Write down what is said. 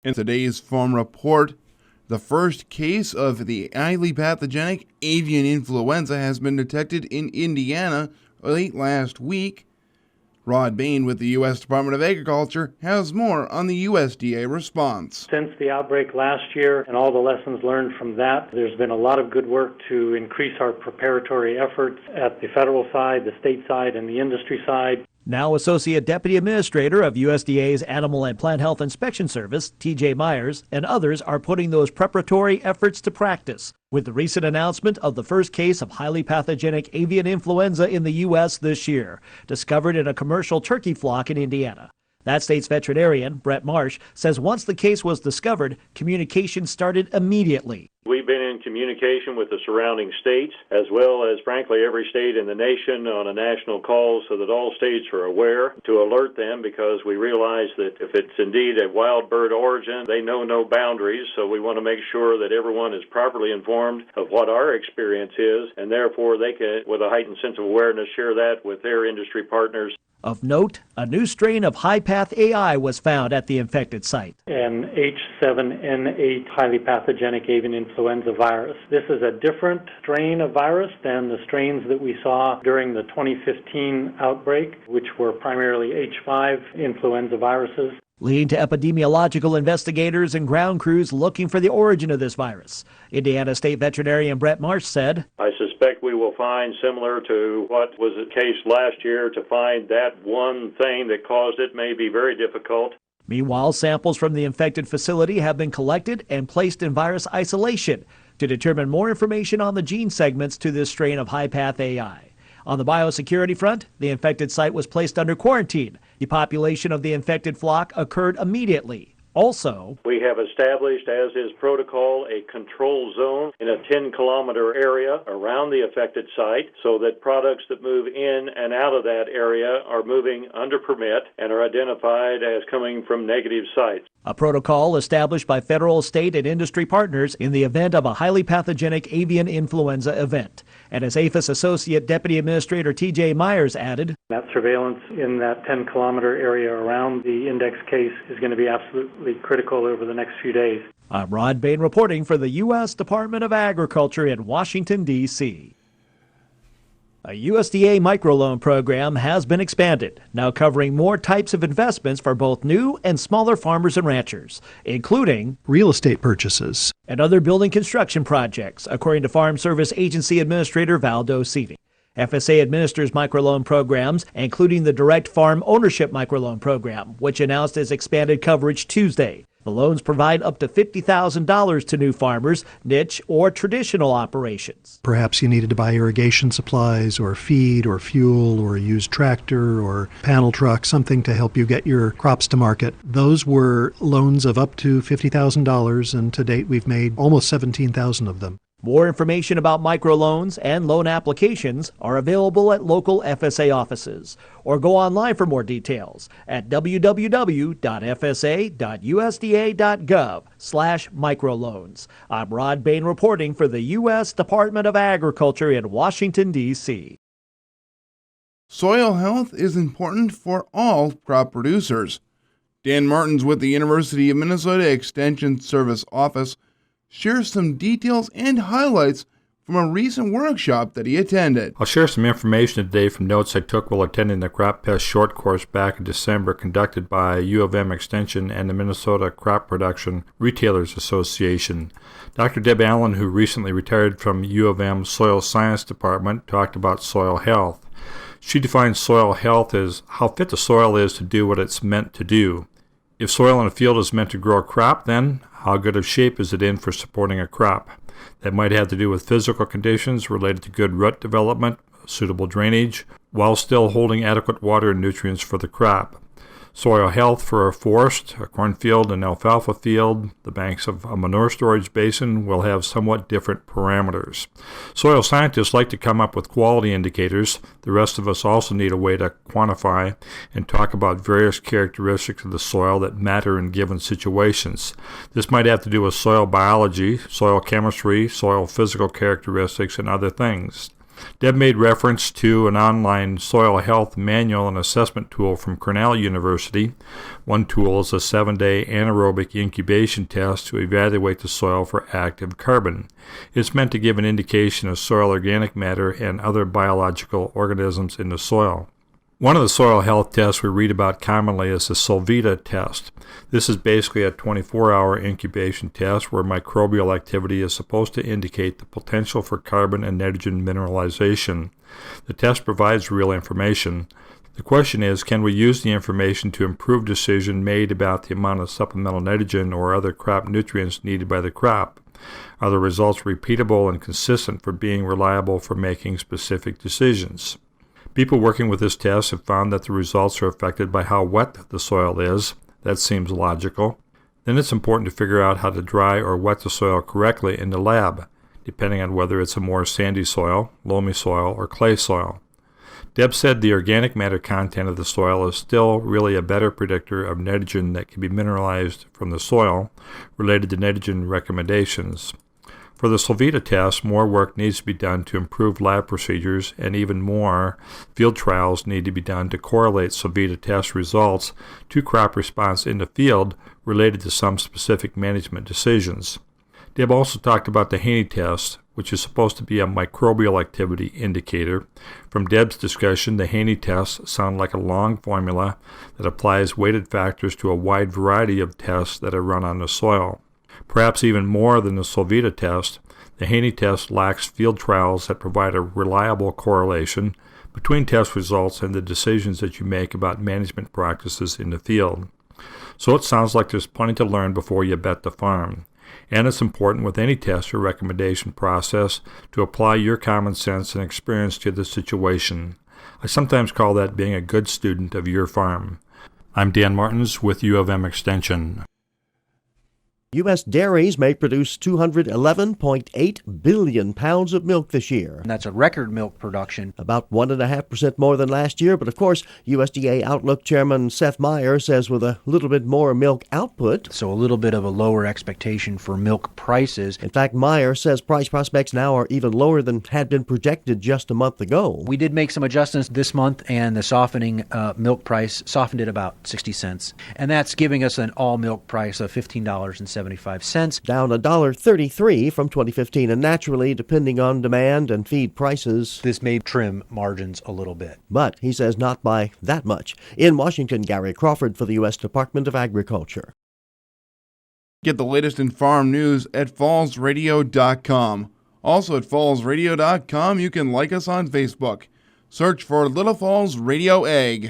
In today's farm report, the first case of the highly pathogenic avian influenza has been detected in Indiana late last week. Rod Bain with the U.S. Department of Agriculture has more on the USDA response. Since the outbreak last year and all the lessons learned from that, there's been a lot of good work to increase our preparatory efforts at the federal side, the state side, and the industry side. Now Associate Deputy Administrator of USDA's Animal and Plant Health Inspection Service, TJ Myers, and others are putting those preparatory efforts to practice with the recent announcement of the first case of highly pathogenic avian influenza in the U.S. this year, discovered in a commercial turkey flock in Indiana. That state's veterinarian, Brett Marsh, says once the case was discovered, communication started immediately. We've been in communication with the surrounding states, as well as, frankly, every state in the nation on a national call so that all states are aware to alert them, because we realize that if it's indeed a wild bird origin, they know no boundaries, so we want to make sure that everyone is properly informed of what our experience is, and therefore they can, with a heightened sense of awareness, share that with their industry partners. Of note, a new strain of high-path AI was found at the infected site. An H7N8 highly pathogenic avian influenza virus. This is a different strain of virus than the strains that we saw during the 2015 outbreak, which were primarily H5 influenza viruses. Leading to epidemiological investigators and ground crews looking for the origin of this virus. Indiana State veterinarian Brett Marsh said, I suspect we will find, similar to what was the case last year, to find that one thing that caused it may be very difficult. Meanwhile, samples from the infected facility have been collected and placed in virus isolation to determine more information on the gene segments to this strain of high-path AI. On the biosecurity front, the infected site was placed under quarantine. Depopulation of the infected flock occurred immediately. Also, we have established, as is protocol, a control zone in a 10-kilometer area around the affected site so that products that move in and out of that area are moving under permit and are identified as coming from negative sites. A protocol established by federal, state, and industry partners in the event of a highly pathogenic avian influenza event. And as APHIS Associate Deputy Administrator TJ Myers added, that surveillance in that 10-kilometer area around the index case is going to be absolutely critical over the next few days. I'm Rod Bain reporting for the U.S. Department of Agriculture in Washington, D.C. A USDA microloan program has been expanded, now covering more types of investments for both new and smaller farmers and ranchers, including real estate purchases and other building construction projects, according to Farm Service Agency Administrator Val Docini. FSA administers microloan programs, including the Direct Farm Ownership Microloan Program, which announced its expanded coverage Tuesday. The loans provide up to $50,000 to new farmers, niche or traditional operations. Perhaps you needed to buy irrigation supplies or feed or fuel or a used tractor or panel truck, something to help you get your crops to market. Those were loans of up to $50,000, and to date we've made almost 17,000 of them. More information about microloans and loan applications are available at local FSA offices, or go online for more details at www.fsa.usda.gov/microloans. I'm Rod Bain reporting for the U.S. Department of Agriculture in Washington, D.C. Soil health is important for all crop producers. Dan Martins with the University of Minnesota Extension Service Office shares some details and highlights from a recent workshop that he attended. I'll share some information today from notes I took while attending the Crop Pest Short Course back in December, conducted by U of M Extension and the Minnesota Crop Production Retailers Association. Dr. Deb Allen, who recently retired from U of M Soil Science Department, talked about soil health. She defines soil health as how fit the soil is to do what it's meant to do. If soil in a field is meant to grow a crop, then how good of shape is it in for supporting a crop? That might have to do with physical conditions related to good root development, suitable drainage, while still holding adequate water and nutrients for the crop. Soil health for a forest, a cornfield, an alfalfa field, the banks of a manure storage basin will have somewhat different parameters. Soil scientists like to come up with quality indicators. The rest of us also need a way to quantify and talk about various characteristics of the soil that matter in given situations. This might have to do with soil biology, soil chemistry, soil physical characteristics, and other things. Deb made reference to an online soil health manual and assessment tool from Cornell University. One tool is a 7-day anaerobic incubation test to evaluate the soil for active carbon. It's meant to give an indication of soil organic matter and other biological organisms in the soil. One of the soil health tests we read about commonly is the Solvita test. This is basically a 24-hour incubation test where microbial activity is supposed to indicate the potential for carbon and nitrogen mineralization. The test provides real information. The question is, can we use the information to improve decision made about the amount of supplemental nitrogen or other crop nutrients needed by the crop? Are the results repeatable and consistent for being reliable for making specific decisions? People working with this test have found that the results are affected by how wet the soil is. That seems logical. Then it's important to figure out how to dry or wet the soil correctly in the lab, depending on whether it's a more sandy soil, loamy soil, or clay soil. Deb said the organic matter content of the soil is still really a better predictor of nitrogen that can be mineralized from the soil related to nitrogen recommendations. For the Solvita test, more work needs to be done to improve lab procedures, and even more field trials need to be done to correlate Solvita test results to crop response in the field related to some specific management decisions. Deb also talked about the Haney test, which is supposed to be a microbial activity indicator. From Deb's discussion, the Haney tests sound like a long formula that applies weighted factors to a wide variety of tests that are run on the soil. Perhaps even more than the Solvita test, the Haney test lacks field trials that provide a reliable correlation between test results and the decisions that you make about management practices in the field. So it sounds like there's plenty to learn before you bet the farm. And it's important with any test or recommendation process to apply your common sense and experience to the situation. I sometimes call that being a good student of your farm. I'm Dan Martins with U of M Extension. U.S. dairies may produce 211.8 billion pounds of milk this year. And that's a record milk production. About 1.5% more than last year, but of course, USDA Outlook Chairman Seth Meyer says with a little bit more milk output. So a little bit of a lower expectation for milk prices. In fact, Meyer says price prospects now are even lower than had been projected just a month ago. We did make some adjustments this month, and the softening milk price softened it about 60 cents. And that's giving us an all-milk price of $15.75. Down $1.33 from 2015, and naturally, depending on demand and feed prices, this may trim margins a little bit. But he says not by that much. In Washington, Gary Crawford for the U.S. Department of Agriculture. Get the latest in farm news at fallsradio.com. Also at fallsradio.com, you can like us on Facebook. Search for Little Falls Radio Ag.